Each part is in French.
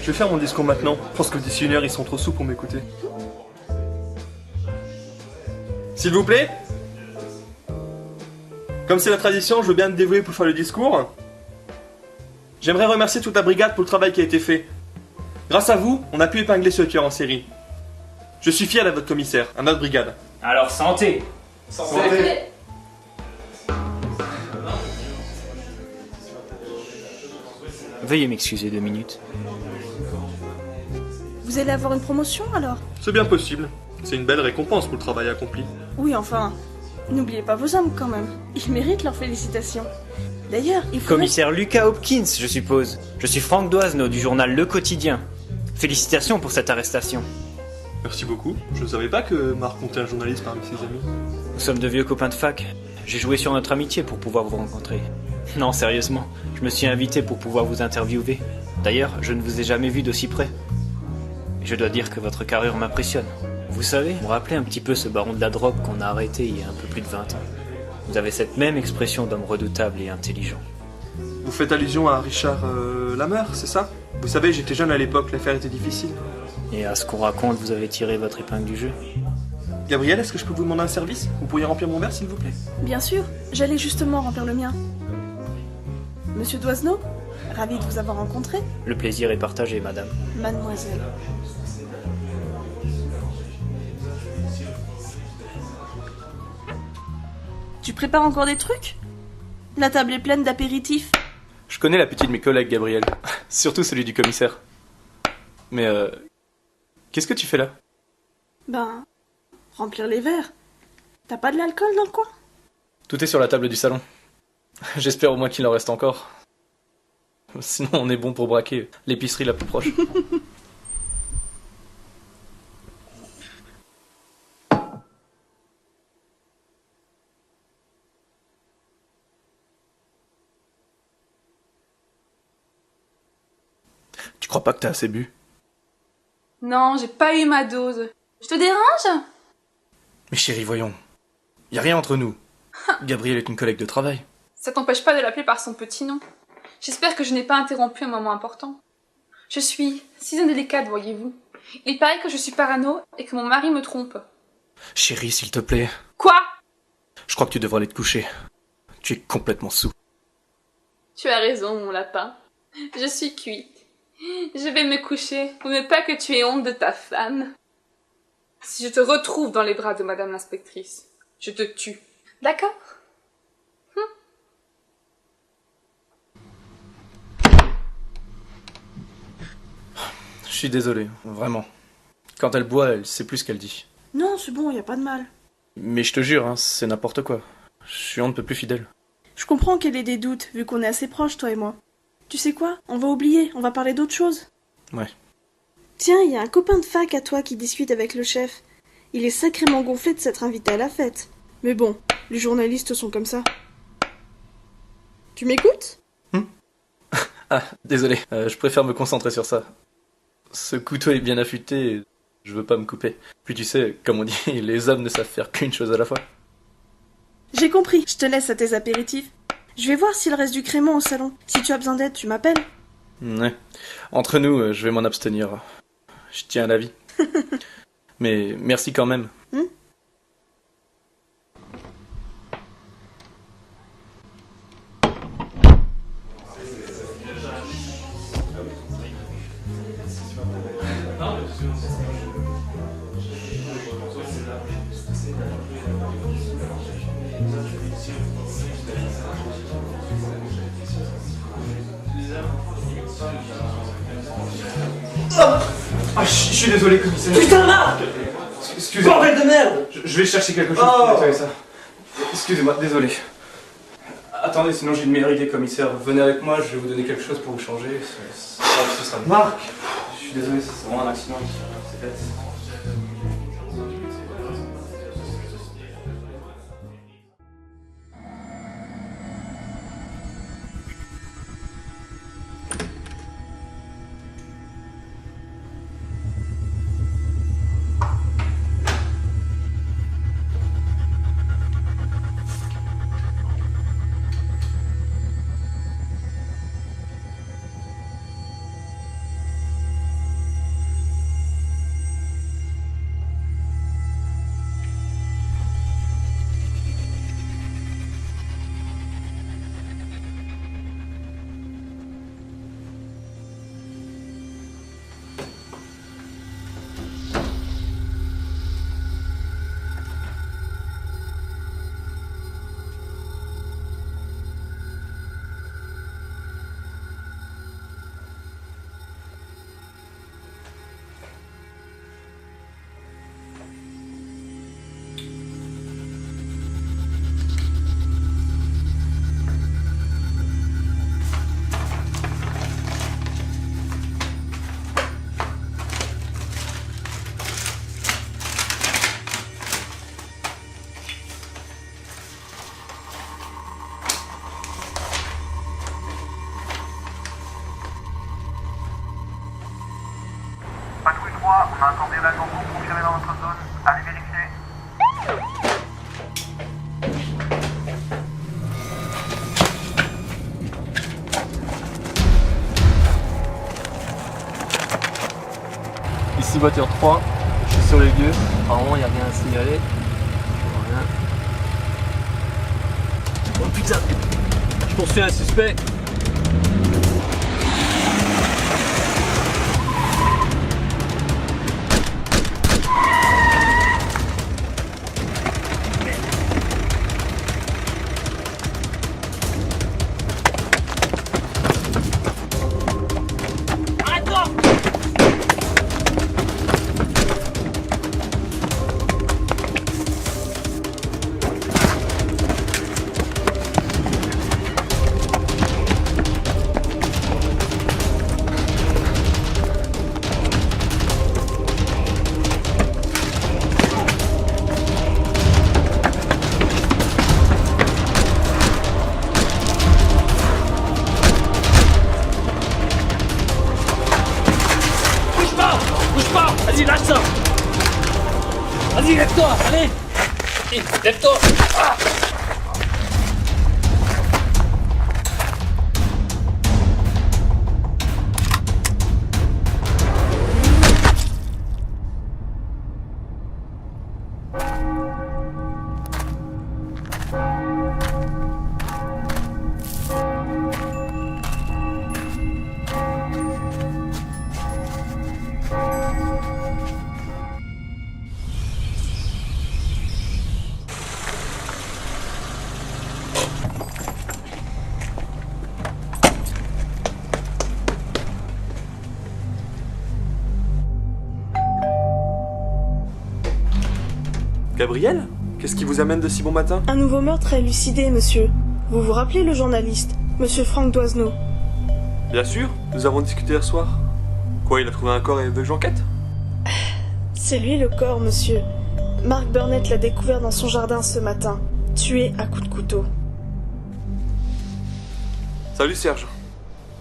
Je vais faire mon discours maintenant. Je pense que d'ici une heure, ils sont trop sous pour m'écouter. S'il vous plaît. Comme c'est la tradition, je veux bien me dévouer pour faire le discours. J'aimerais remercier toute la brigade pour le travail qui a été fait. Grâce à vous, on a pu épingler ce tueur en série. Je suis fier d'être votre commissaire, à notre brigade. Alors santé. Santé. Veuillez m'excuser 2 minutes. Vous allez avoir une promotion alors? C'est bien possible. C'est une belle récompense pour le travail accompli. Oui, enfin, n'oubliez pas vos hommes quand même. Ils méritent leurs félicitations. D'ailleurs, il faut... Commissaire Lucas Hopkins, je suppose. Je suis Franck Doisneau du journal Le Quotidien. Félicitations pour cette arrestation. Merci beaucoup. Je ne savais pas que Marc comptait un journaliste parmi ses amis. Nous sommes de vieux copains de fac. J'ai joué sur notre amitié pour pouvoir vous rencontrer. Non, sérieusement, je me suis invité pour pouvoir vous interviewer. D'ailleurs, je ne vous ai jamais vu d'aussi près. Et je dois dire que votre carrure m'impressionne. Vous savez, vous me rappelez un petit peu ce baron de la drogue qu'on a arrêté il y a un peu plus de 20 ans. Vous avez cette même expression d'homme redoutable et intelligent. Vous faites allusion à Richard Lamer, c'est ça? Vous savez, j'étais jeune à l'époque, l'affaire était difficile. Et à ce qu'on raconte, vous avez tiré votre épingle du jeu. Gabriel, est-ce que je peux vous demander un service? Vous pourriez remplir mon verre, s'il vous plaît? Bien sûr, j'allais justement remplir le mien. Monsieur Doisneau, ravi de vous avoir rencontré. Le plaisir est partagé, madame. Mademoiselle. Tu prépares encore des trucs? La table est pleine d'apéritifs. Je connais l'appétit de mes collègues, Gabriel. Surtout celui du commissaire. Mais qu'est-ce que tu fais là? Ben, remplir les verres. T'as pas de l'alcool dans le coin? Tout est sur la table du salon. J'espère au moins qu'il en reste encore. Sinon on est bon pour braquer l'épicerie la plus proche. Tu crois pas que t'as assez bu? Non, j'ai pas eu ma dose. Je te dérange? Mais chérie, voyons. Y a rien entre nous. Gabriel est une collègue de travail. Ça t'empêche pas de l'appeler par son petit nom. J'espère que je n'ai pas interrompu un moment important. Je suis si indélicate, voyez-vous. Il paraît que je suis parano et que mon mari me trompe. Chérie, s'il te plaît. Quoi? Je crois que tu devrais aller te coucher. Tu es complètement saoul. Tu as raison, mon lapin. Je suis cuite. Je vais me coucher pour ne pas que tu aies honte de ta femme. Si je te retrouve dans les bras de madame l'inspectrice, je te tue. D'accord? Je suis désolé, vraiment. Quand elle boit, elle sait plus ce qu'elle dit. Non, c'est bon, y a pas de mal. Mais je te jure, hein, c'est n'importe quoi. Je suis on ne peut plus fidèle. Je comprends qu'elle ait des doutes, vu qu'on est assez proches, toi et moi. Tu sais quoi? On va oublier, on va parler d'autre chose. Ouais. Tiens, il y a un copain de fac à toi qui discute avec le chef. Il est sacrément gonflé de s'être invité à la fête. Mais bon, les journalistes sont comme ça. Tu m'écoutes? Ah, désolé, je préfère me concentrer sur ça. Ce couteau est bien affûté et je veux pas me couper. Puis tu sais, comme on dit, les hommes ne savent faire qu'une chose à la fois. J'ai compris, je te laisse à tes apéritifs. Je vais voir s'il reste du crémant au salon. Si tu as besoin d'aide, tu m'appelles. Ouais. Entre nous, je vais m'en abstenir. Je tiens à la vie. Mais merci quand même. Ah, je suis désolé, commissaire. Putain, Marc! Excusez-moi. Bordel de merde! Je vais chercher quelque chose pour nettoyer ça. Excusez-moi, désolé. Attendez, sinon j'ai une meilleure idée, commissaire. Venez avec moi, je vais vous donner quelque chose pour vous changer. Ce sera mieux. Marc! Je suis désolé, c'est vraiment un accident. C'est bête. Ici voiture 3, je suis sur les lieux. Apparemment, il n'y a rien à signaler. Rien. Oh putain, je poursuis un suspect. Vas-y, lâche ça. Vas-y, lève-toi, allez. Lève-toi. Ah. Gabriel? Qu'est-ce qui vous amène de si bon matin? Un nouveau meurtre a élucidé, monsieur. Vous vous rappelez le journaliste, monsieur Franck Doisneau? Bien sûr, nous avons discuté hier soir. Quoi, il a trouvé un corps et veut que j'enquête? C'est lui le corps, monsieur. Mark Burnett l'a découvert dans son jardin ce matin, tué à coups de couteau. Salut Serge.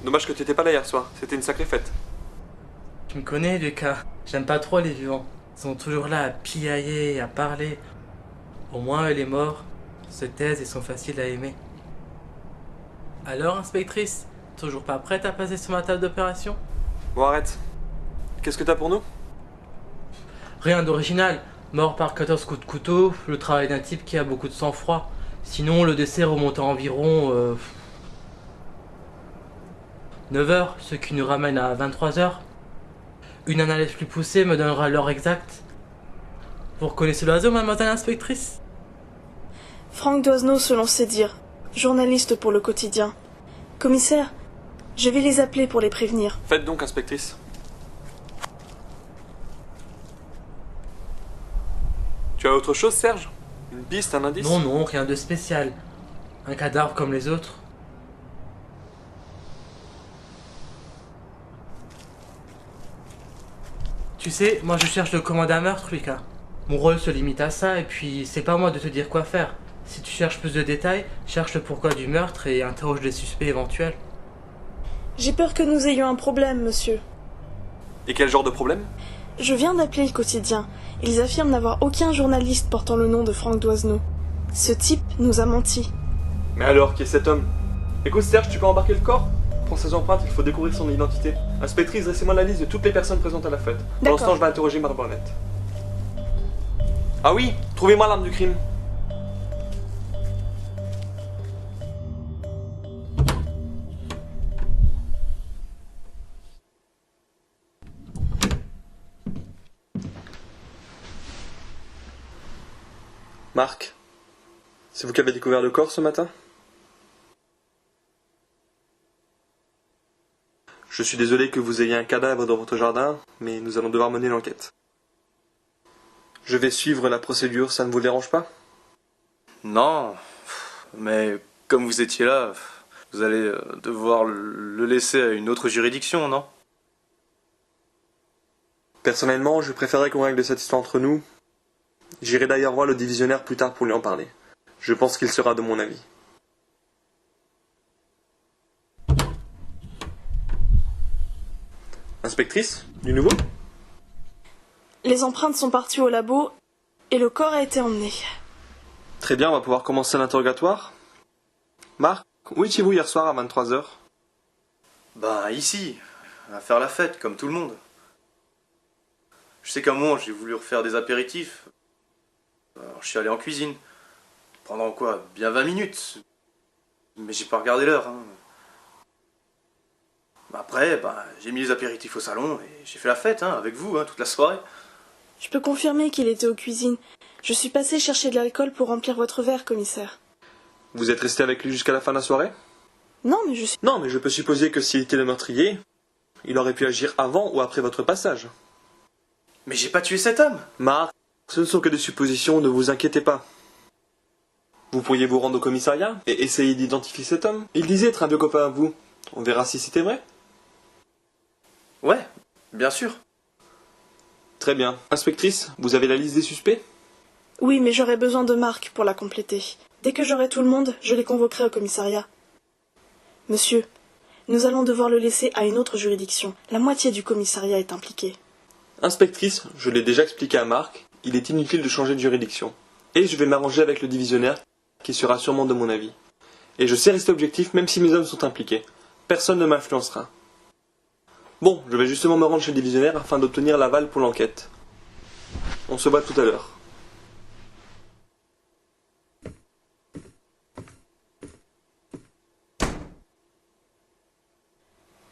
Dommage que tu étais pas là hier soir, c'était une sacrée fête. Tu me connais, Lucas. J'aime pas trop les vivants. Ils sont toujours là à piailler, à parler. Au moins, les morts se taisent et sont faciles à aimer. Alors, inspectrice, toujours pas prête à passer sur ma table d'opération? Bon, arrête. Qu'est-ce que t'as pour nous? Rien d'original. Mort par 14 coups de couteau, le travail d'un type qui a beaucoup de sang-froid. Sinon, le décès remonte à environ 9 heures, ce qui nous ramène à 23 heures. Une analyse plus poussée me donnera l'heure exacte. Vous reconnaissez l'oiseau, mademoiselle l'inspectrice? Franck Doisneau, selon ses dires, journaliste pour le quotidien. Commissaire, je vais les appeler pour les prévenir. Faites donc, inspectrice. Tu as autre chose, Serge? Une piste, un indice? Non, non, rien de spécial. Un cadavre comme les autres. Tu sais, moi je cherche le commandant meurtre, Lucas. Mon rôle se limite à ça, et puis c'est pas à moi de te dire quoi faire. Si tu cherches plus de détails, cherche le pourquoi du meurtre et interroge les suspects éventuels. J'ai peur que nous ayons un problème, monsieur. Et quel genre de problème? Je viens d'appeler le quotidien. Ils affirment n'avoir aucun journaliste portant le nom de Franck Doisneau. Ce type nous a menti. Mais alors, qui est cet homme? Écoute, Serge, tu peux embarquer le corps? Pour ses empreintes, il faut découvrir son identité. Inspectrice, dressez-moi la liste de toutes les personnes présentes à la fête. Pour l'instant, je vais interroger Mark Burnett. Ah oui, trouvez-moi l'arme du crime. Marc, c'est vous qui avez découvert le corps ce matin? Je suis désolé que vous ayez un cadavre dans votre jardin, mais nous allons devoir mener l'enquête. Je vais suivre la procédure, ça ne vous dérange pas? Non, mais comme vous étiez là, vous allez devoir le laisser à une autre juridiction, non? Personnellement, je préférerais qu'on règle cette histoire entre nous. J'irai d'ailleurs voir le divisionnaire plus tard pour lui en parler. Je pense qu'il sera de mon avis. Inspectrice, du nouveau? Les empreintes sont parties au labo et le corps a été emmené. Très bien, on va pouvoir commencer l'interrogatoire. Marc, où étiez-vous hier soir à 23h? Bah ici, à faire la fête, comme tout le monde. Je sais qu'à un moment, j'ai voulu refaire des apéritifs. Alors, je suis allé en cuisine. Pendant quoi? Bien 20 minutes. Mais j'ai pas regardé l'heure. Hein. Après, j'ai mis les apéritifs au salon et j'ai fait la fête avec vous toute la soirée. Je peux confirmer qu'il était aux cuisines. Je suis passé chercher de l'alcool pour remplir votre verre, commissaire. Vous êtes resté avec lui jusqu'à la fin de la soirée? Non, mais je suis... Non, mais je peux supposer que s'il était le meurtrier, il aurait pu agir avant ou après votre passage. Mais j'ai pas tué cet homme. Marc, ce ne sont que des suppositions, ne vous inquiétez pas. Vous pourriez vous rendre au commissariat et essayer d'identifier cet homme. Il disait être un vieux copain à vous. On verra si c'était vrai. Ouais, bien sûr. Très bien. Inspectrice, vous avez la liste des suspects? Oui, mais j'aurai besoin de Marc pour la compléter. Dès que j'aurai tout le monde, je les convoquerai au commissariat. Monsieur, nous allons devoir le laisser à une autre juridiction. La moitié du commissariat est impliquée. Inspectrice, je l'ai déjà expliqué à Marc, il est inutile de changer de juridiction. Et je vais m'arranger avec le divisionnaire, qui sera sûrement de mon avis. Et je sais rester objectif même si mes hommes sont impliqués. Personne ne m'influencera. Bon, je vais justement me rendre chez le divisionnaire afin d'obtenir l'aval pour l'enquête. On se voit tout à l'heure.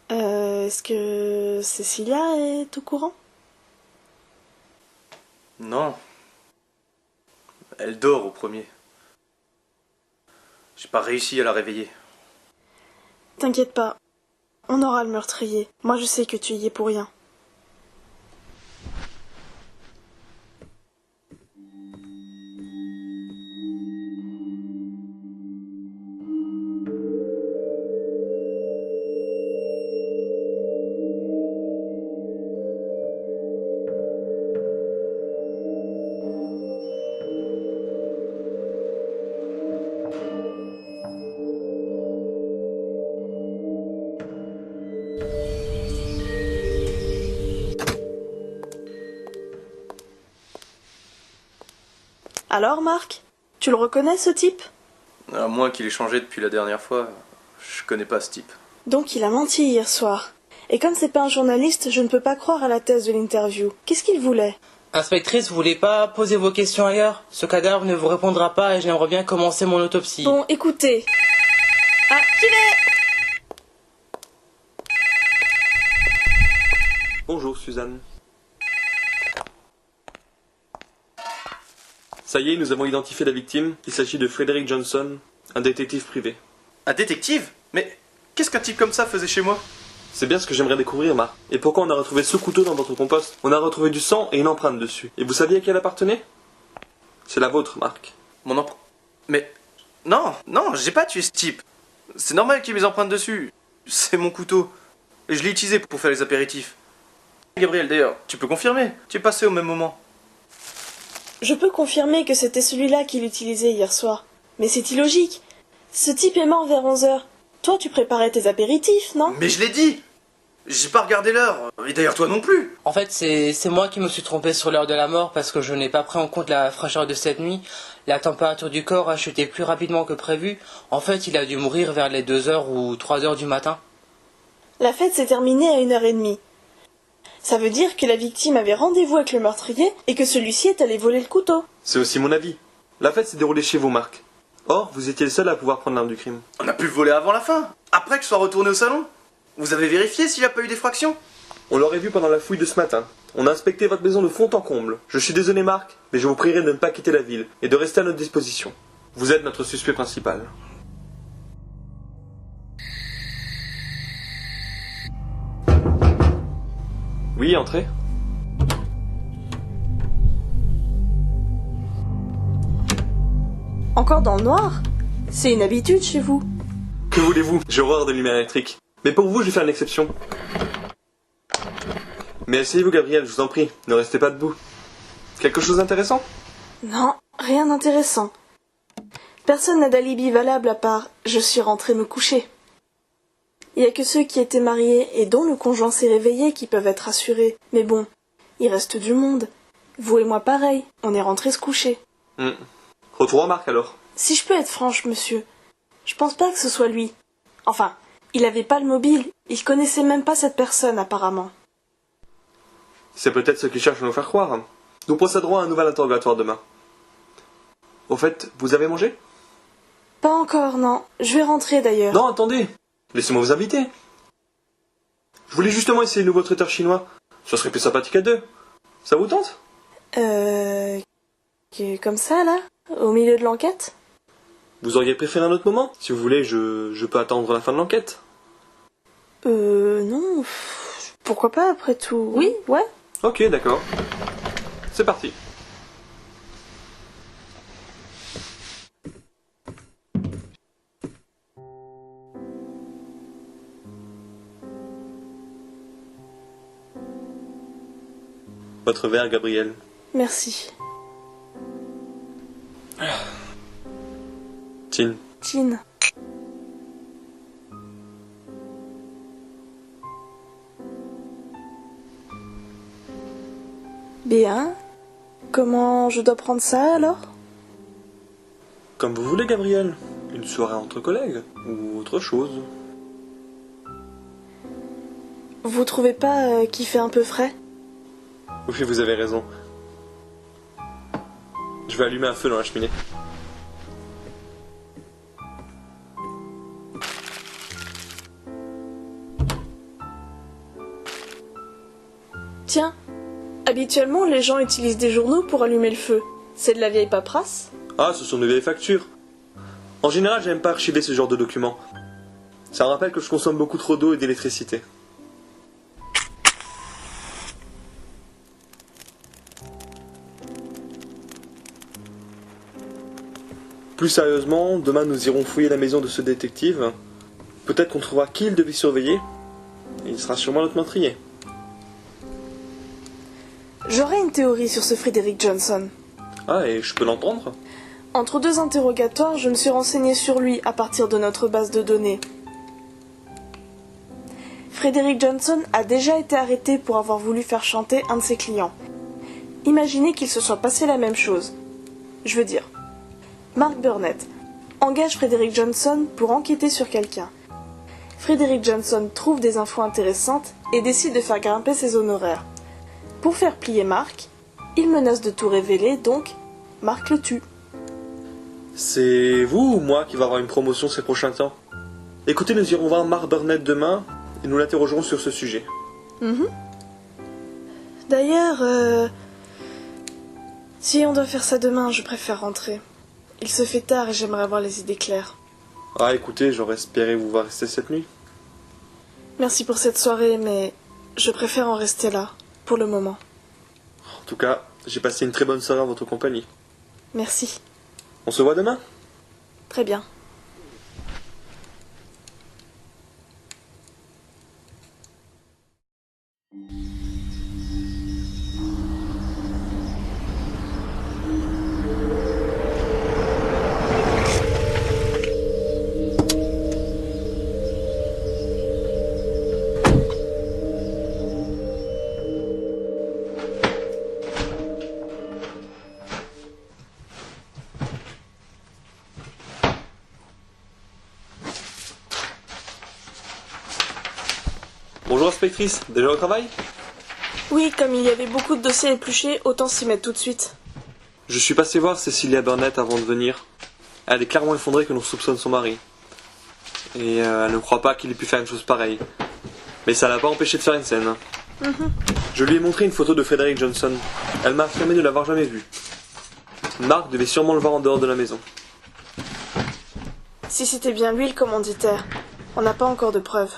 Est-ce que Cécilia est au courant? Non. Elle dort au premier. J'ai pas réussi à la réveiller. T'inquiète pas, on aura le meurtrier. Moi je sais que tu y es pour rien. Alors, Marc, tu le reconnais, ce type? À moins qu'il ait changé depuis la dernière fois, je connais pas ce type. Donc il a menti hier soir. Et comme c'est pas un journaliste, je ne peux pas croire à la thèse de l'interview. Qu'est-ce qu'il voulait? Inspectrice, vous voulez pas poser vos questions ailleurs? Ce cadavre ne vous répondra pas et j'aimerais bien commencer mon autopsie. Bon, écoutez. Ah, j'y vais! Bonjour Suzanne. Ça y est, nous avons identifié la victime. Il s'agit de Frederick Johnson, un détective privé. Un détective? Mais qu'est-ce qu'un type comme ça faisait chez moi? C'est bien ce que j'aimerais découvrir, Marc. Et pourquoi on a retrouvé ce couteau dans votre compost? On a retrouvé du sang et une empreinte dessus. Et vous saviez à qui elle appartenait? C'est la vôtre, Marc. Mon empreinte... Mais... Non, j'ai pas tué ce type. C'est normal qu'il y ait mes empreintes dessus. C'est mon couteau. Et je l'ai utilisé pour faire les apéritifs. Gabriel, d'ailleurs, tu peux confirmer? Tu es passé au même moment. Je peux confirmer que c'était celui-là qu'il utilisait hier soir. Mais c'est illogique. Ce type est mort vers 11h. Toi, tu préparais tes apéritifs, non? Mais je l'ai dit! J'ai pas regardé l'heure. Et d'ailleurs, toi non plus. En fait, c'est moi qui me suis trompé sur l'heure de la mort parce que je n'ai pas pris en compte la fraîcheur de cette nuit. La température du corps a chuté plus rapidement que prévu. En fait, il a dû mourir vers les 2h ou 3h du matin. La fête s'est terminée à 1h30. Ça veut dire que la victime avait rendez-vous avec le meurtrier et que celui-ci est allé voler le couteau. C'est aussi mon avis. La fête s'est déroulée chez vous, Marc. Or, vous étiez le seul à pouvoir prendre l'arme du crime. On a pu le voler avant la fin. Après que je sois retourné au salon. Vous avez vérifié s'il n'y a pas eu d'effraction? On l'aurait vu pendant la fouille de ce matin. On a inspecté votre maison de fond en comble. Je suis désolé, Marc, mais je vous prierai de ne pas quitter la ville et de rester à notre disposition. Vous êtes notre suspect principal. Oui, entrez. Encore dans le noir? C'est une habitude chez vous. Que voulez-vous? J'ai horreur de lumière électrique. Mais pour vous, je vais faire une exception. Mais asseyez-vous, Gabriel, je vous en prie. Ne restez pas debout. Quelque chose d'intéressant? Non, rien d'intéressant. Personne n'a d'alibi valable à part « je suis rentré me coucher ». Il n'y a que ceux qui étaient mariés et dont le conjoint s'est réveillé qui peuvent être assurés. Mais bon, il reste du monde. Vous et moi pareil, on est rentrés se coucher. Retour à Marc alors. Si je peux être franche, monsieur, je pense pas que ce soit lui. Enfin, il avait pas le mobile, il connaissait même pas cette personne apparemment. C'est peut-être ce qu'ils cherchent à nous faire croire. Nous procéderons à un nouvel interrogatoire demain. Au fait, vous avez mangé? Pas encore, non. Je vais rentrer d'ailleurs. Non, attendez. Laissez-moi vous inviter. Je voulais justement essayer le nouveau traiteur chinois. Ce serait plus sympathique à deux. Ça vous tente? Comme ça, là? Au milieu de l'enquête? Vous auriez préféré un autre moment? Si vous voulez, je peux attendre la fin de l'enquête. Non. Pourquoi pas, après tout? Oui, ouais. Ok, d'accord. C'est parti. Votre verre, Gabriel. Merci. Tin. Tin. Bien. Comment je dois prendre ça alors? Comme vous voulez, Gabriel. Une soirée entre collègues. Ou autre chose. Vous trouvez pas qu'il fait un peu frais? Oui, vous avez raison. Je vais allumer un feu dans la cheminée. Tiens, habituellement les gens utilisent des journaux pour allumer le feu. C'est de la vieille paperasse? Ah, ce sont de vieilles factures. En général, j'aime pas archiver ce genre de documents. Ça me rappelle que je consomme beaucoup trop d'eau et d'électricité. Plus sérieusement, demain nous irons fouiller la maison de ce détective. Peut-être qu'on trouvera qui il devait surveiller. Et il sera sûrement notre meurtrier. J'aurais une théorie sur ce Frederick Johnson. Ah, et je peux l'entendre? Entre deux interrogatoires, je me suis renseignée sur lui à partir de notre base de données. Frederick Johnson a déjà été arrêté pour avoir voulu faire chanter un de ses clients. Imaginez qu'il se soit passé la même chose. Je veux dire, Mark Burnett engage Frederick Johnson pour enquêter sur quelqu'un. Frederick Johnson trouve des infos intéressantes et décide de faire grimper ses honoraires. Pour faire plier Mark, il menace de tout révéler, donc Mark le tue. C'est vous ou moi qui va avoir une promotion ces prochains temps? Écoutez, nous irons voir Mark Burnett demain et nous l'interrogerons sur ce sujet. D'ailleurs, si on doit faire ça demain, je préfère rentrer. Il se fait tard et j'aimerais avoir les idées claires. Ah, écoutez, j'aurais espéré vous voir rester cette nuit. Merci pour cette soirée, mais je préfère en rester là, pour le moment. En tout cas, j'ai passé une très bonne soirée en votre compagnie. Merci. On se voit demain? Très bien. Bonjour inspectrice, déjà au travail? Oui, comme il y avait beaucoup de dossiers à éplucher, autant s'y mettre tout de suite. Je suis passé voir Cecilia Burnett avant de venir. Elle est clairement effondrée que l'on soupçonne son mari. Et elle ne croit pas qu'il ait pu faire une chose pareille. Mais ça l'a pas empêché de faire une scène. Je lui ai montré une photo de Frederick Johnson. Elle m'a affirmé ne l'avoir jamais vu. Mark devait sûrement le voir en dehors de la maison. Si c'était bien lui le commanditaire, on n'a pas encore de preuves.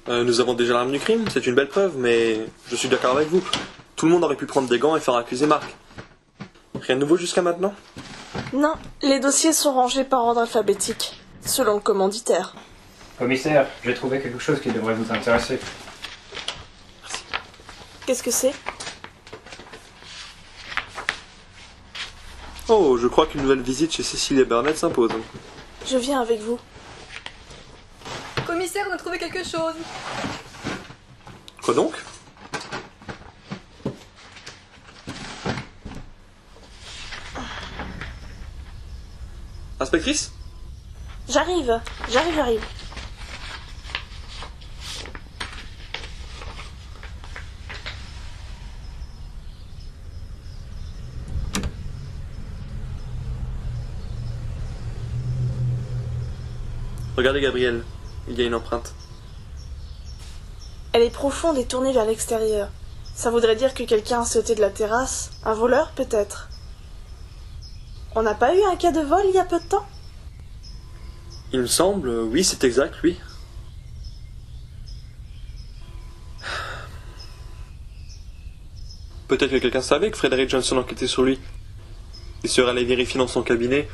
Nous avons déjà l'arme du crime, c'est une belle preuve, mais je suis d'accord avec vous. Tout le monde aurait pu prendre des gants et faire accuser Mark. Rien de nouveau jusqu'à maintenant? Non, les dossiers sont rangés par ordre alphabétique, selon le commanditaire. Commissaire, j'ai trouvé quelque chose qui devrait vous intéresser. Qu'est-ce que c'est? Oh, je crois qu'une nouvelle visite chez Cecilia Burnett s'impose. Je viens avec vous. Commissaire, on a trouvé quelque chose. Quoi donc? Inspectrice? J'arrive. Regardez Gabriel, il y a une empreinte. Elle est profonde et tournée vers l'extérieur. Ça voudrait dire que quelqu'un a sauté de la terrasse. Un voleur, peut-être. On n'a pas eu un cas de vol il y a peu de temps? Il me semble, oui, c'est exact, oui. Peut-être que quelqu'un savait que Frederick Johnson enquêtait sur lui. Il serait allé vérifier dans son cabinet.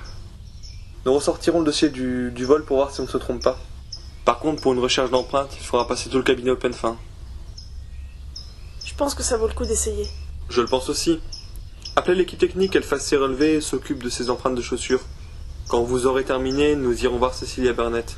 Nous ressortirons le dossier du vol pour voir si on ne se trompe pas. Par contre, pour une recherche d'empreinte, il faudra passer tout le cabinet au peine fin. Je pense que ça vaut le coup d'essayer. Je le pense aussi. Appelez l'équipe technique, elle fasse ses relevés et s'occupe de ses empreintes de chaussures. Quand vous aurez terminé, nous irons voir Cecilia Burnett.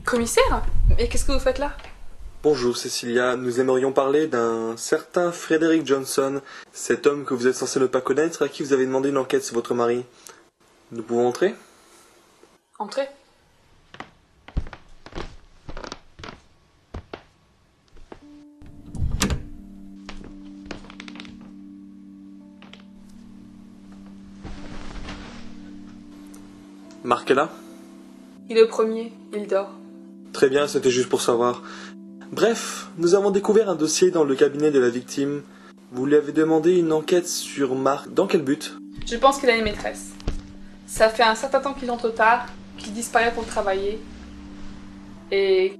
Commissaire? Mais qu'est-ce que vous faites là? Bonjour Cecilia, nous aimerions parler d'un certain Frederick Johnson, cet homme que vous êtes censé ne pas connaître, à qui vous avez demandé une enquête sur votre mari. Nous pouvons entrer? Entrez. Marc est là? Il est au premier, il dort. Très bien, c'était juste pour savoir. Bref, nous avons découvert un dossier dans le cabinet de la victime. Vous lui avez demandé une enquête sur Marc. Dans quel but? Je pense qu'il a une maîtresse. Ça fait un certain temps qu'il entre tard, qu'il disparaît pour travailler, et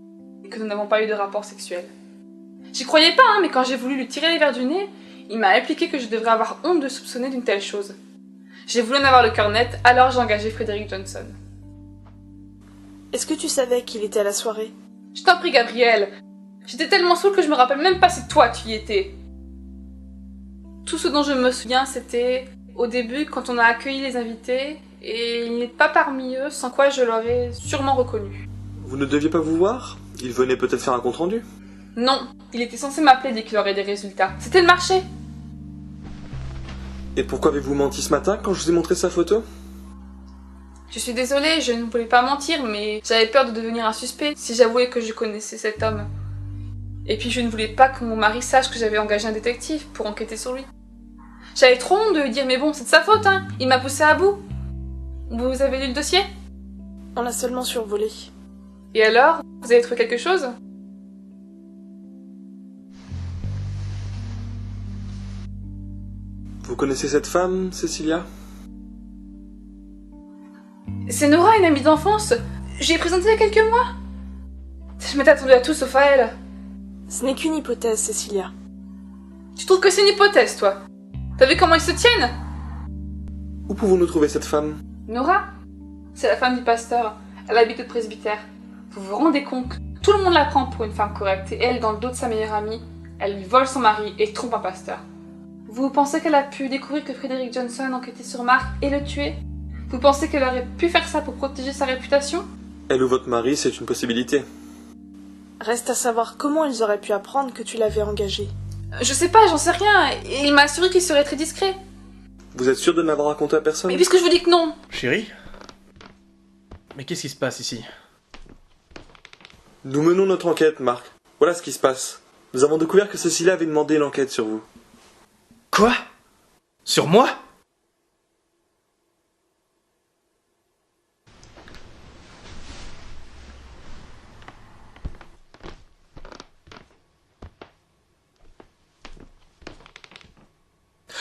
que nous n'avons pas eu de rapport sexuel. J'y croyais pas, hein, mais quand j'ai voulu lui tirer les verres du nez, il m'a expliqué que je devrais avoir honte de soupçonner d'une telle chose. J'ai voulu en avoir le cœur net, alors j'ai engagé Frederick Johnson. Est-ce que tu savais qu'il était à la soirée? Je t'en prie, Gabriel. J'étais tellement saoule que je me rappelle même pas si toi tu y étais. Tout ce dont je me souviens, c'était au début quand on a accueilli les invités, et il n'est pas parmi eux, sans quoi je l'aurais sûrement reconnu. Vous ne deviez pas vous voir? Il venait peut-être faire un compte-rendu? Non, il était censé m'appeler dès qu'il aurait des résultats. C'était le marché. Et pourquoi avez-vous menti ce matin quand je vous ai montré sa photo? Je suis désolée, je ne voulais pas mentir, mais j'avais peur de devenir un suspect si j'avouais que je connaissais cet homme. Et puis je ne voulais pas que mon mari sache que j'avais engagé un détective pour enquêter sur lui. J'avais trop honte de lui dire, mais bon, c'est de sa faute, hein. Il m'a poussé à bout. Vous avez lu le dossier? On l'a seulement survolé. Et alors? Vous avez trouvé quelque chose? Vous connaissez cette femme, Cecilia? C'est Nora, une amie d'enfance. Je l'ai présentée il y a quelques mois. Je m'étais attendue à tout sauf à elle. Ce n'est qu'une hypothèse, Cecilia. Tu trouves que c'est une hypothèse, toi? T'as vu comment ils se tiennent? Où pouvons-nous trouver cette femme? Nora? C'est la femme du pasteur. Elle habite au presbytère. Vous vous rendez compte? Tout le monde la prend pour une femme correcte et elle, dans le dos de sa meilleure amie, elle lui vole son mari et trompe un pasteur. Vous pensez qu'elle a pu découvrir que Frederick Johnson enquêtait sur Mark et le tuer? Vous pensez qu'elle aurait pu faire ça pour protéger sa réputation? Elle ou votre mari, c'est une possibilité. Reste à savoir comment ils auraient pu apprendre que tu l'avais engagé. Je sais pas, j'en sais rien. Et il m'a assuré qu'il serait très discret. Vous êtes sûr de n'avoir raconté à personne? Mais puisque je vous dis que non. Chérie? Mais qu'est-ce qui se passe ici? Nous menons notre enquête, Marc. Voilà ce qui se passe. Nous avons découvert que Cecilia avait demandé une enquête sur vous. Quoi? Sur moi?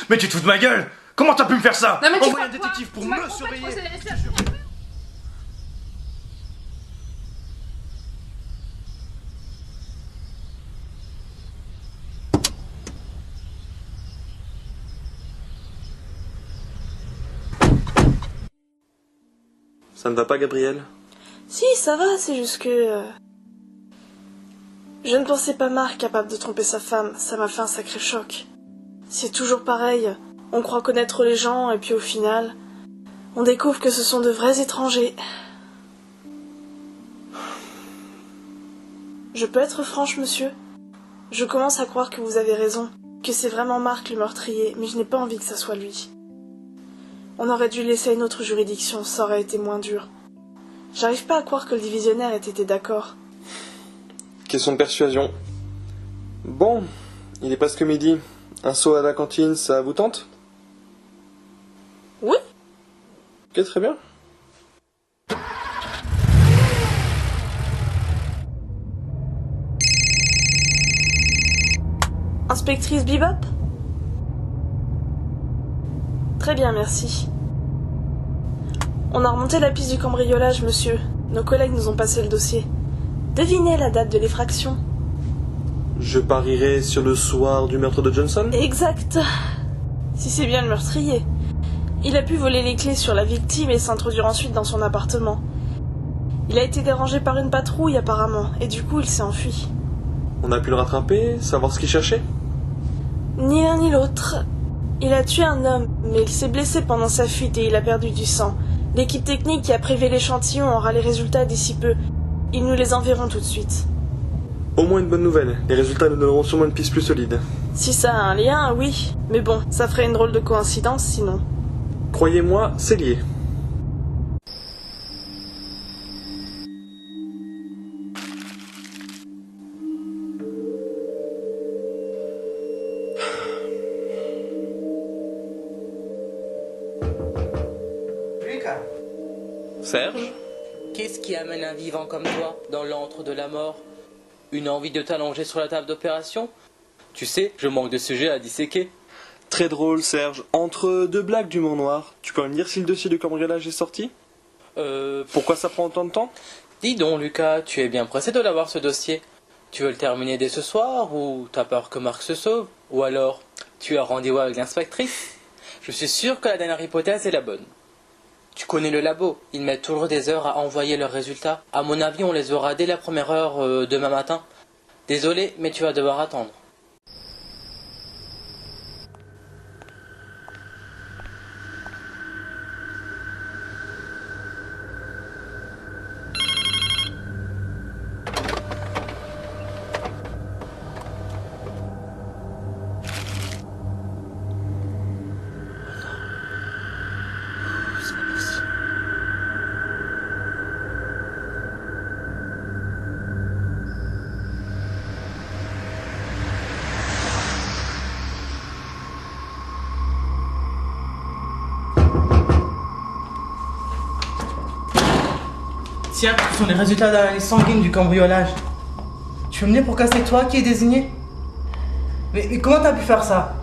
Mais tu te fous de ma gueule! Comment t'as pu me faire ça? Non mais tu Envoyer un crois quoi? détective pour Tu m'as me complètement surveiller! laissé- Ça ne va pas, Gabriel? Si, ça va, c'est juste que... Je ne pensais pas Marc capable de tromper sa femme, ça m'a fait un sacré choc. C'est toujours pareil, on croit connaître les gens et puis au final, on découvre que ce sont de vrais étrangers. Je peux être franche, monsieur? Je commence à croire que vous avez raison, que c'est vraiment Marc le meurtrier, mais je n'ai pas envie que ça soit lui. On aurait dû laisser à une autre juridiction, ça aurait été moins dur. J'arrive pas à croire que le divisionnaire ait été d'accord. Question de persuasion. Bon, il est presque midi. Un saut à la cantine, ça vous tente? Oui. Ok, très bien. Inspectrice Bebop? Très bien, merci. On a remonté la piste du cambriolage, monsieur. Nos collègues nous ont passé le dossier. Devinez la date de l'effraction. Je parierai sur le soir du meurtre de Johnson? Exact. Si c'est bien le meurtrier. Il a pu voler les clés sur la victime et s'introduire ensuite dans son appartement. Il a été dérangé par une patrouille apparemment, et du coup il s'est enfui. On a pu le rattraper, savoir ce qu'il cherchait? Ni l'un ni l'autre. Il a tué un homme, mais il s'est blessé pendant sa fuite et il a perdu du sang. L'équipe technique qui a prélevé l'échantillon aura les résultats d'ici peu. Ils nous les enverront tout de suite. Au moins une bonne nouvelle. Les résultats nous donneront sûrement une piste plus solide. Si ça a un lien, oui. Mais bon, ça ferait une drôle de coïncidence sinon. Croyez-moi, c'est lié. Lucas, Serge? qu'est-ce qui amène un vivant comme toi dans l'antre de la mort? Une envie de t'allonger sur la table d'opération? Tu sais, je manque de sujets à disséquer. Très drôle, Serge. Entre deux blagues d'humour noir, tu peux me dire si le dossier du cambriolage est sorti? Pourquoi ça prend autant de temps? Dis donc, Lucas, tu es bien pressé de l'avoir ce dossier. Tu veux le terminer dès ce soir ou t'as peur que Marc se sauve? Ou alors, tu as rendez-vous avec l'inspectrice? Je suis sûr que la dernière hypothèse est la bonne. Tu connais le labo, ils mettent toujours des heures à envoyer leurs résultats. À mon avis, on les aura dès la première heure demain matin. Désolé, mais tu vas devoir attendre. Tiens, ce sont les résultats d'analyse sanguine du cambriolage. Tu veux me dire pourquoi c'est toi qui es désigné? Mais comment t'as pu faire ça?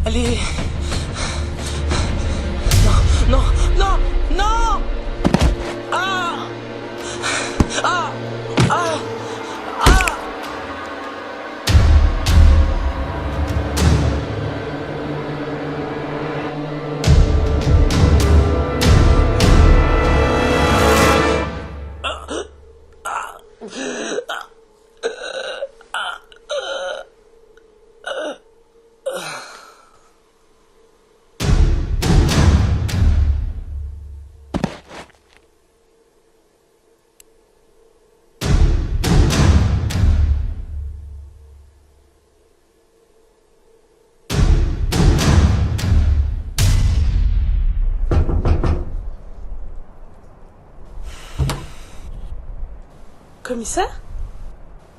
Allez. Non, non, non, non. Ah. Ah. Ah. Ah. Commissaire?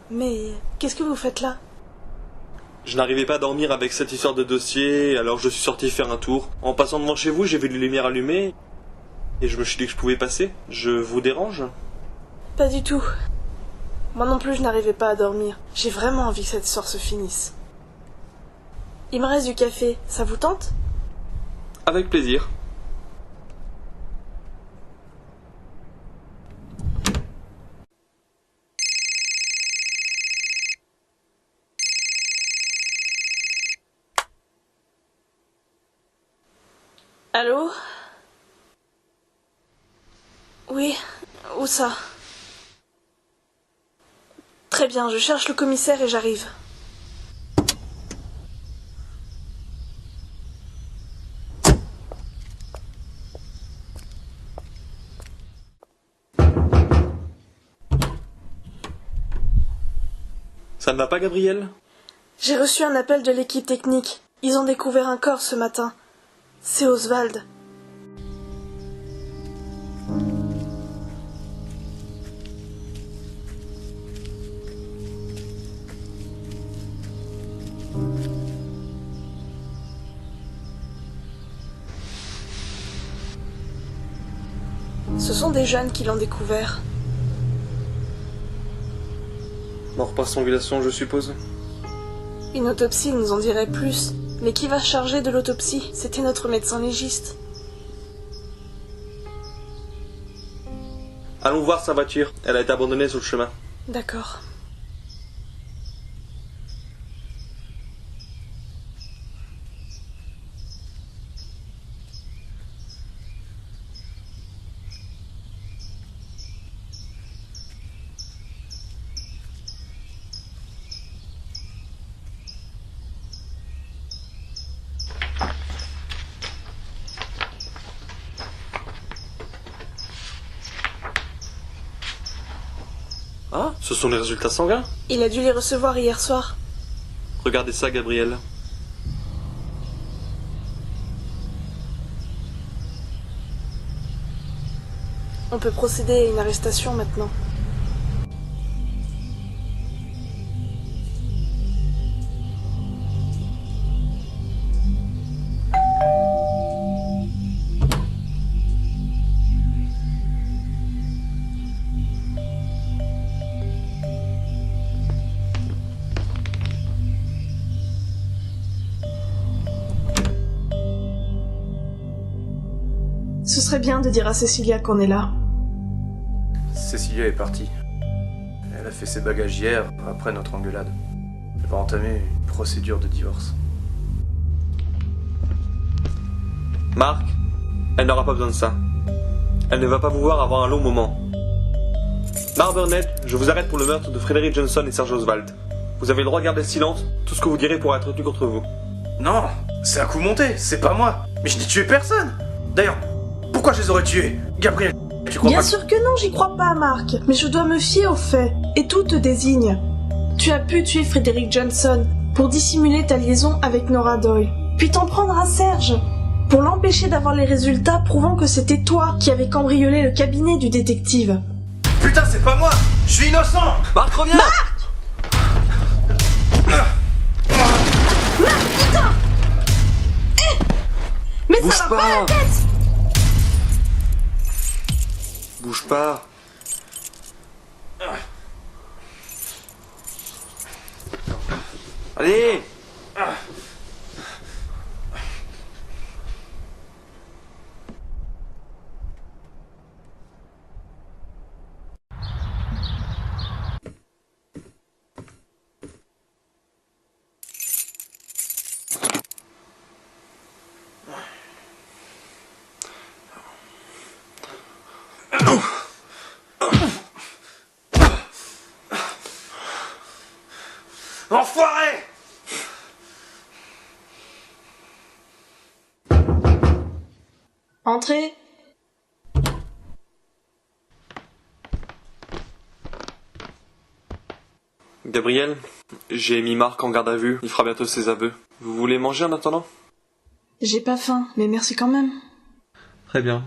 Mais qu'est-ce que vous faites là? Je n'arrivais pas à dormir avec cette histoire de dossier, alors je suis sorti faire un tour. En passant devant chez vous, j'ai vu les lumières allumées, et je me suis dit que je pouvais passer. Je vous dérange? Pas du tout. Moi non plus, je n'arrivais pas à dormir. J'ai vraiment envie que cette histoire se finisse. Il me reste du café, ça vous tente? Avec plaisir. Allô? Oui, où ça? Très bien, je cherche le commissaire et j'arrive. Ça ne va pas, Gabriel? J'ai reçu un appel de l'équipe technique. Ils ont découvert un corps ce matin. C'est Oswald. Ce sont des jeunes qui l'ont découvert. Mort par strangulation, je suppose. Une autopsie nous en dirait plus. Mais qui va se charger de l'autopsie? C'était notre médecin légiste. Allons voir sa voiture. Elle a été abandonnée sur le chemin. D'accord. Ah, ce sont les résultats sanguins. Il a dû les recevoir hier soir. Regardez ça, Gabriel. On peut procéder à une arrestation maintenant. Ce serait bien de dire à Cécilia qu'on est là. Cécilia est partie. Elle a fait ses bagages hier, après notre engueulade. Elle va entamer une procédure de divorce. Marc, elle n'aura pas besoin de ça. Elle ne va pas vous voir avant un long moment. Mark Burnett, je vous arrête pour le meurtre de Frederick Johnson et Serge Oswald. Vous avez le droit de garder le silence, tout ce que vous direz pourra être tenu contre vous. Non, c'est un coup monté, c'est pas moi. Mais je n'ai tué personne. D'ailleurs, pourquoi je les aurais tués? Gabriel, tu crois Bien pas sûr que non, j'y crois pas, Marc. Mais je dois me fier aux faits. Et tout te désigne. Tu as pu tuer Frederick Johnson pour dissimuler ta liaison avec Nora Doyle. Puis t'en prendre à Serge pour l'empêcher d'avoir les résultats prouvant que c'était toi qui avais cambriolé le cabinet du détective. Putain, c'est pas moi. Je suis innocent. Marc, reviens! Mais Bouge ça va pas pas! la tête! Bouge pas! Allez! Enfoiré. Entrez. Gabriel, j'ai mis Marc en garde à vue. Il fera bientôt ses aveux. Vous voulez manger en attendant? J'ai pas faim, mais merci quand même. Très bien.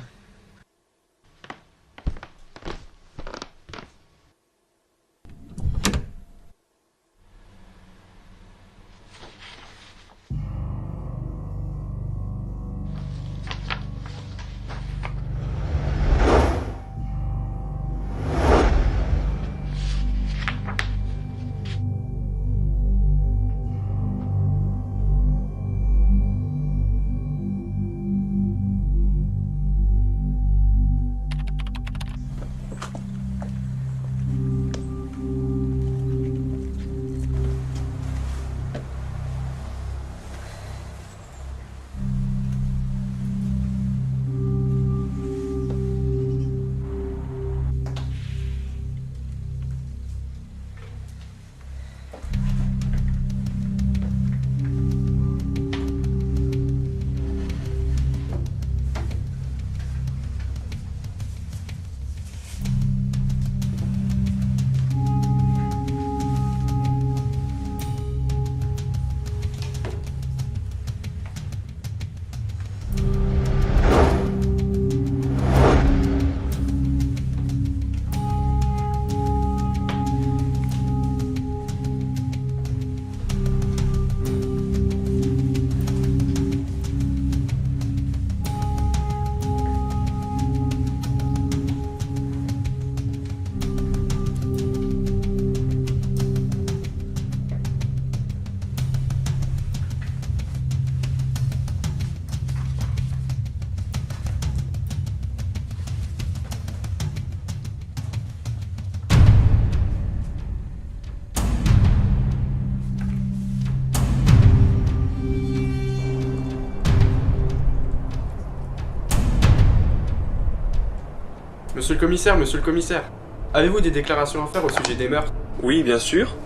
Monsieur le commissaire, avez-vous des déclarations à faire au sujet des meurtres? Oui, bien sûr.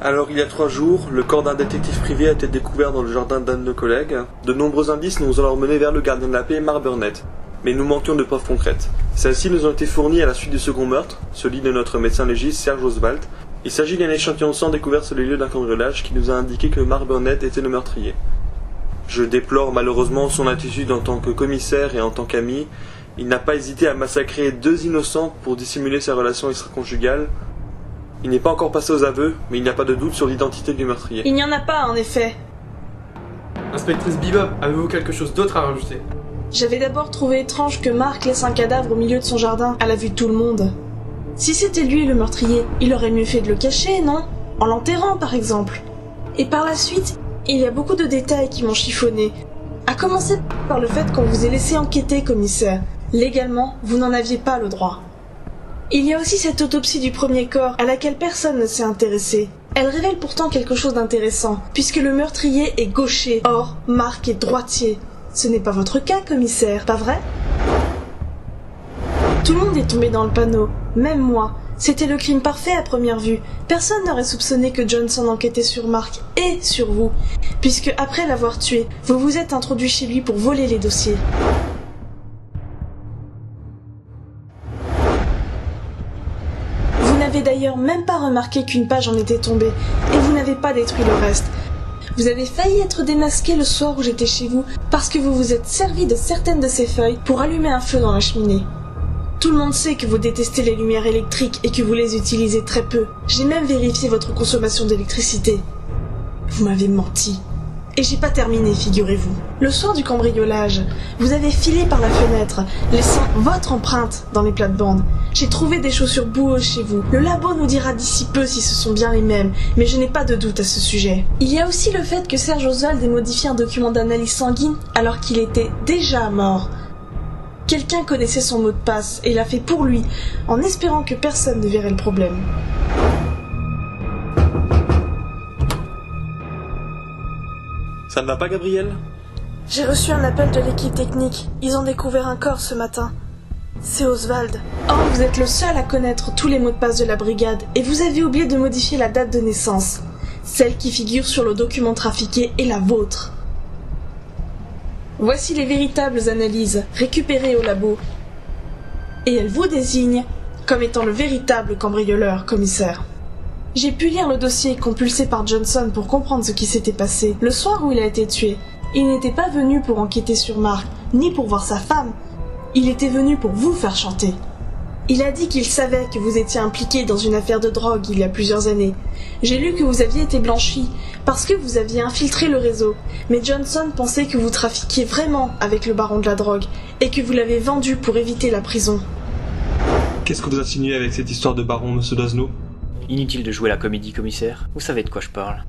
Alors, il y a 3 jours, le corps d'un détective privé a été découvert dans le jardin d'un de nos collègues. De nombreux indices nous ont alors menés vers le gardien de la paix, Mark Burnett. Mais nous manquions de preuves concrètes. Celles-ci nous ont été fournies à la suite du second meurtre, celui de notre médecin légiste Serge Oswald. Il s'agit d'un échantillon de sang découvert sur les lieux d'un cambriolage qui nous a indiqué que Mark Burnett était le meurtrier. Je déplore malheureusement son attitude en tant que commissaire et en tant qu'ami. Il n'a pas hésité à massacrer 2 innocents pour dissimuler sa relation extra-conjugale. Il n'est pas encore passé aux aveux, mais il n'y a pas de doute sur l'identité du meurtrier. Il n'y en a pas, en effet. Inspectrice Bebop, avez-vous quelque chose d'autre à rajouter? J'avais d'abord trouvé étrange que Mark laisse un cadavre au milieu de son jardin, à la vue de tout le monde. Si c'était lui le meurtrier, il aurait mieux fait de le cacher, non? En l'enterrant, par exemple. Et par la suite, il y a beaucoup de détails qui m'ont chiffonné. À commencer par le fait qu'on vous ait laissé enquêter, commissaire. Légalement, vous n'en aviez pas le droit. Il y a aussi cette autopsie du premier corps à laquelle personne ne s'est intéressé. Elle révèle pourtant quelque chose d'intéressant, puisque le meurtrier est gaucher, or Mark est droitier. Ce n'est pas votre cas, commissaire, pas vrai? Tout le monde est tombé dans le panneau, même moi. C'était le crime parfait à première vue. Personne n'aurait soupçonné que Johnson enquêtait sur Mark et sur vous, puisque après l'avoir tué, vous vous êtes introduit chez lui pour voler les dossiers. Vous n'avez d'ailleurs même pas remarqué qu'une page en était tombée, et vous n'avez pas détruit le reste. Vous avez failli être démasqué le soir où j'étais chez vous, parce que vous vous êtes servi de certaines de ces feuilles pour allumer un feu dans la cheminée. Tout le monde sait que vous détestez les lumières électriques et que vous les utilisez très peu. J'ai même vérifié votre consommation d'électricité. Vous m'avez menti. Et j'ai pas terminé, figurez-vous. Le soir du cambriolage, vous avez filé par la fenêtre, laissant votre empreinte dans les plates-bandes. J'ai trouvé des chaussures boueuses chez vous. Le labo nous dira d'ici peu si ce sont bien les mêmes, mais je n'ai pas de doute à ce sujet. Il y a aussi le fait que Serge Oswald ait modifié un document d'analyse sanguine alors qu'il était déjà mort. Quelqu'un connaissait son mot de passe et l'a fait pour lui, en espérant que personne ne verrait le problème. Ça ne va pas, Gabriel? J'ai reçu un appel de l'équipe technique. Ils ont découvert un corps ce matin. C'est Oswald. Or, vous êtes le seul à connaître tous les mots de passe de la brigade, et vous avez oublié de modifier la date de naissance. Celle qui figure sur le document trafiqué est la vôtre. Voici les véritables analyses récupérées au labo. Et elles vous désignent comme étant le véritable cambrioleur, commissaire. J'ai pu lire le dossier compulsé par Johnson pour comprendre ce qui s'était passé. Le soir où il a été tué, il n'était pas venu pour enquêter sur Mark, ni pour voir sa femme. Il était venu pour vous faire chanter. Il a dit qu'il savait que vous étiez impliqué dans une affaire de drogue il y a plusieurs années. J'ai lu que vous aviez été blanchi parce que vous aviez infiltré le réseau. Mais Johnson pensait que vous trafiquiez vraiment avec le baron de la drogue et que vous l'avez vendu pour éviter la prison. Qu'est-ce que vous insinuez avec cette histoire de baron, monsieur Doisneau? Inutile de jouer la comédie, commissaire. Vous savez de quoi je parle.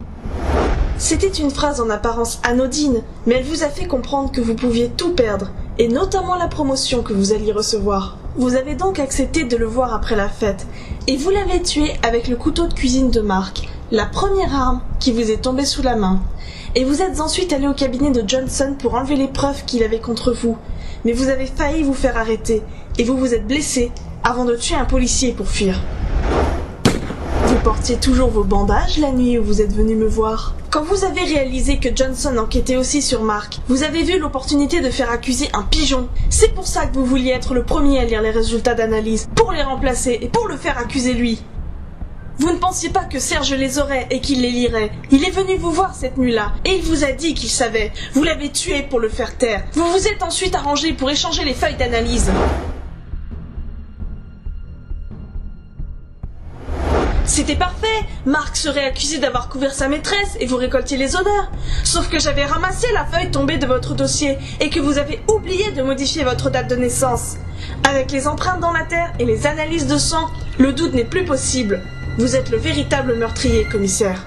C'était une phrase en apparence anodine, mais elle vous a fait comprendre que vous pouviez tout perdre, et notamment la promotion que vous alliez recevoir. Vous avez donc accepté de le voir après la fête, et vous l'avez tué avec le couteau de cuisine de Mark, la première arme qui vous est tombée sous la main. Et vous êtes ensuite allé au cabinet de Johnson pour enlever les preuves qu'il avait contre vous. Mais vous avez failli vous faire arrêter, et vous vous êtes blessé avant de tuer un policier pour fuir. Vous portiez toujours vos bandages la nuit où vous êtes venu me voir. Quand vous avez réalisé que Johnson enquêtait aussi sur Mark, vous avez vu l'opportunité de faire accuser un pigeon. C'est pour ça que vous vouliez être le premier à lire les résultats d'analyse, pour les remplacer et pour le faire accuser lui. Vous ne pensiez pas que Serge les aurait et qu'il les lirait. Il est venu vous voir cette nuit-là, et il vous a dit qu'il savait. Vous l'avez tué pour le faire taire. Vous vous êtes ensuite arrangé pour échanger les feuilles d'analyse. C'était parfait. Mark serait accusé d'avoir couvert sa maîtresse et vous récoltiez les odeurs. Sauf que j'avais ramassé la feuille tombée de votre dossier et que vous avez oublié de modifier votre date de naissance. Avec les empreintes dans la terre et les analyses de sang, le doute n'est plus possible. Vous êtes le véritable meurtrier, commissaire.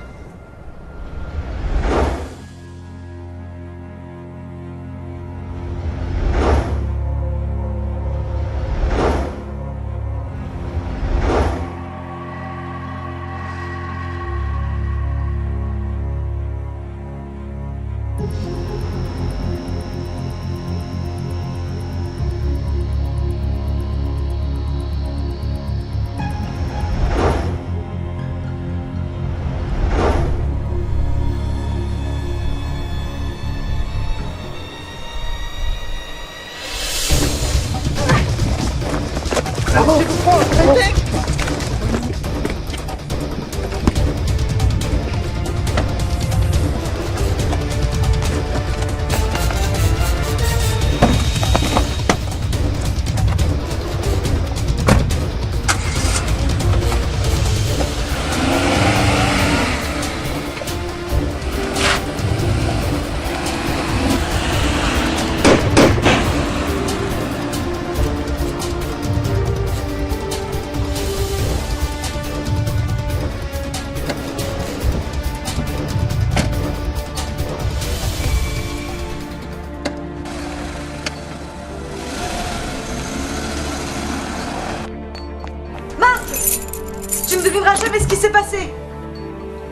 Tu ne devineras jamais ce qui s'est passé.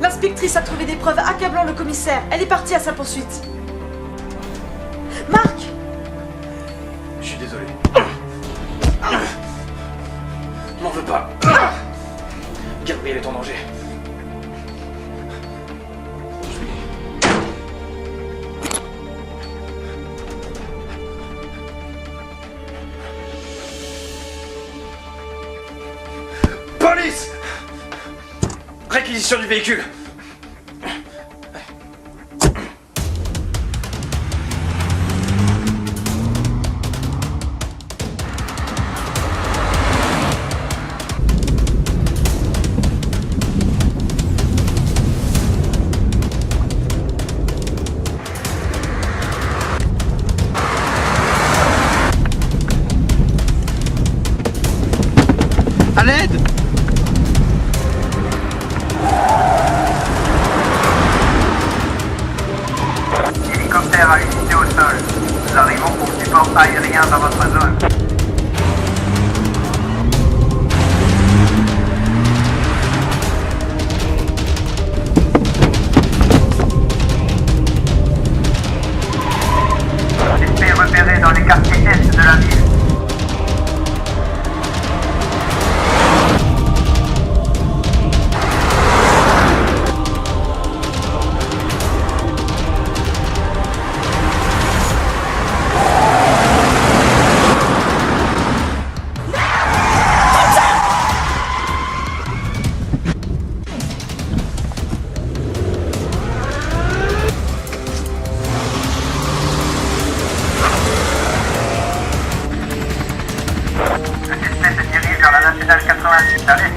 L'inspectrice a trouvé des preuves accablant le commissaire. Elle est partie à sa poursuite. Marc! Je suis désolé. M'en veux pas. Gabriel est en danger. Police! Réquisition du véhicule. À l'aide! Hélicoptère à unité au sol. Nous arrivons pour support aérien dans votre zone. Suspect repéré dans les quartiers est de la ville. National 88, allez.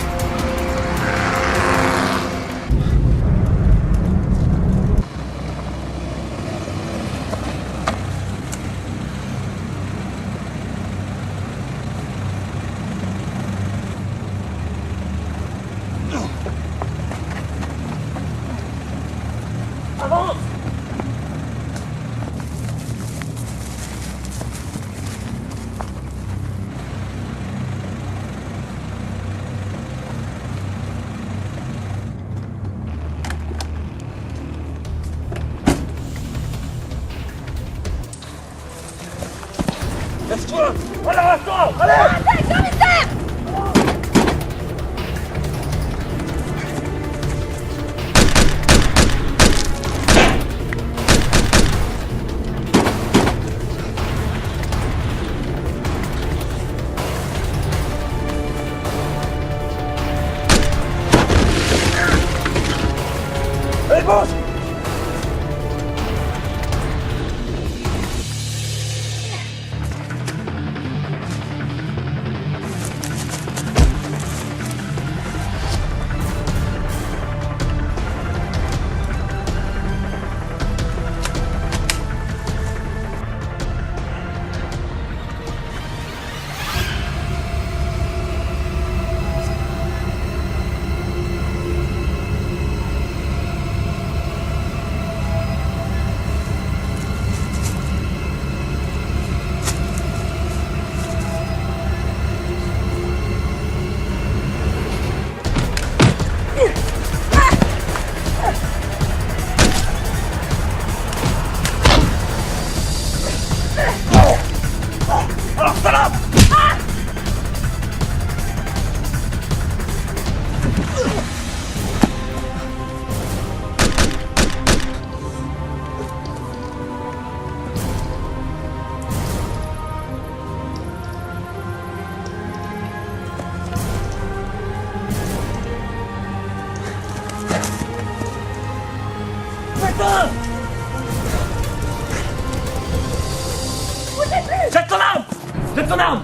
Jette ton arme!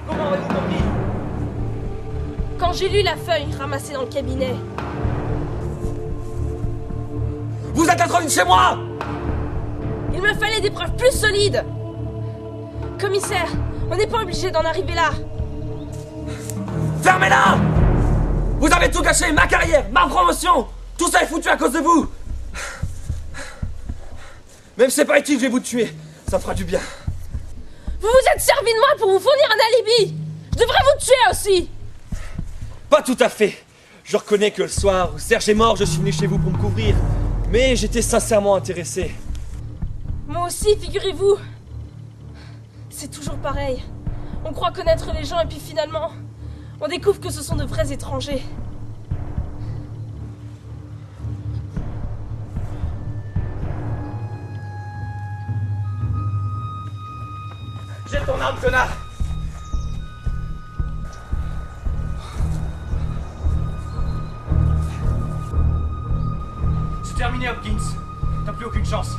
Comment avez-vous compris? Quand j'ai lu la feuille ramassée dans le cabinet, Vous êtes introduit chez moi! il me fallait des preuves plus solides. Commissaire, on n'est pas obligé d'en arriver là. Fermez-la! Vous avez tout gâché, ma carrière, ma promotion! Tout ça est foutu à cause de vous! Même si c'est pas utile, je vais vous tuer. Ça fera du bien. Vous vous êtes servi de moi pour vous fournir un alibi. Je devrais vous tuer aussi. Pas tout à fait. Je reconnais que le soir où Serge est mort, je suis venu chez vous pour me couvrir. Mais j'étais sincèrement intéressé. Moi aussi, figurez-vous. C'est toujours pareil. On croit connaître les gens et puis finalement, on découvre que ce sont de vrais étrangers. Jette ton arme, connard! C'est terminé, Hopkins. T'as plus aucune chance.